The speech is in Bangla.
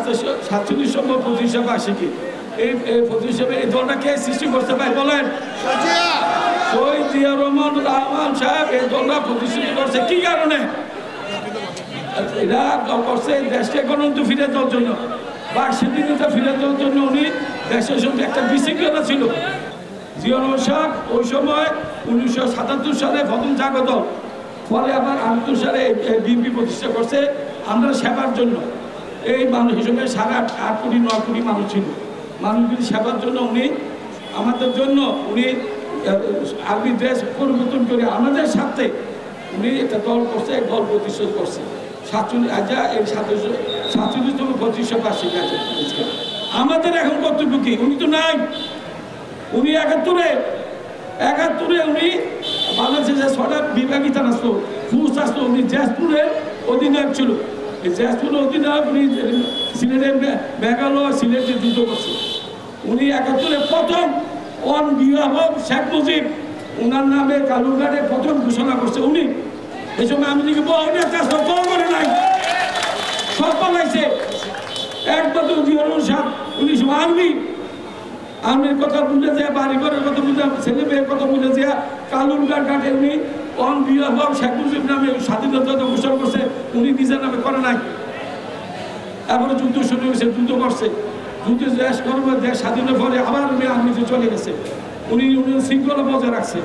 47তম প্রতিষ্ঠা বার্ষিকী, এই প্রতিষ্ঠা এই দলটা কে সৃষ্টি করতে পারে বলেন? শহীদ জিয়াউর রহমান সাহেব এই দলটা প্রতিষ্ঠিত করছে কি কারণে? এরা করছে দেশকে গণতন্ত্র ফিরে দেওয়ার জন্য, বাকস্বাধীনতা ফিরে দেওয়ার জন্য। উনি দেশের সঙ্গে একটা বিশৃঙ্খলা ছিল। জিয়াউর রহমান সাহেব ওই সময় 1977 সালে প্রথম জাগো দল, পরে আবার 78 সালে বিএনপি প্রতিষ্ঠা করছে আমরা সেবার জন্য। এই মানুষের সঙ্গে 8.5 কোটি 9 কোটি মানুষ ছিল। মানুষগুলি সেবার জন্য উনি আমাদের জন্য উনি আর্মি ড্রেস পরিবর্তন করে আমাদের সাথে উনি একটা দল করছে, দল প্রতিষ্ঠা করছে। 47তম প্রতিষ্ঠা বার্ষিকী আছে। আমাদের এখন কর্তব্য কি? উনি তো নাই। উনি 71-এ উনি বাংলাদেশে 6টা বিভাগী থানা আসতো, ফুস আসতো। উনি জাজপুরের অধিনায়ক ছিল। এই জাজপুরের অধিনায়ক উনি সিলেটের মেঘালয় সিলেটে যুদ্ধ করছে। উনি 71-এ প্রথম on behalf of Sheikh Mujib ওনার নামে কালুরঘাটে প্রথম ঘোষণা করছে উনি। এই সময় আমি দিকে বহুনের কাজ করে নাই, সব পালাইছে। একমাত্র জিয়াউর রহমান সাহেব উনি আর্মির কথা বুঝে যায়, বাড়ি ঘরের কথা বুঝে, ছেলে মেয়ের কথা বুঝে যায়। কালুরঘাট ঘাটে উনি on behalf of Sheikh Mujib নামে স্বাধীনতা ঘোষণা করছে, উনি নিজের নামে করে নাই। এরপরে যুদ্ধ শুরু হয়েছে, যুদ্ধ করছে, যুদ্ধ দেশ করবে, দেশ স্বাধীনের পরে আবার উনি আর্মিতে চলে গেছে। উনি শৃঙ্খলা বজায় রাখছে।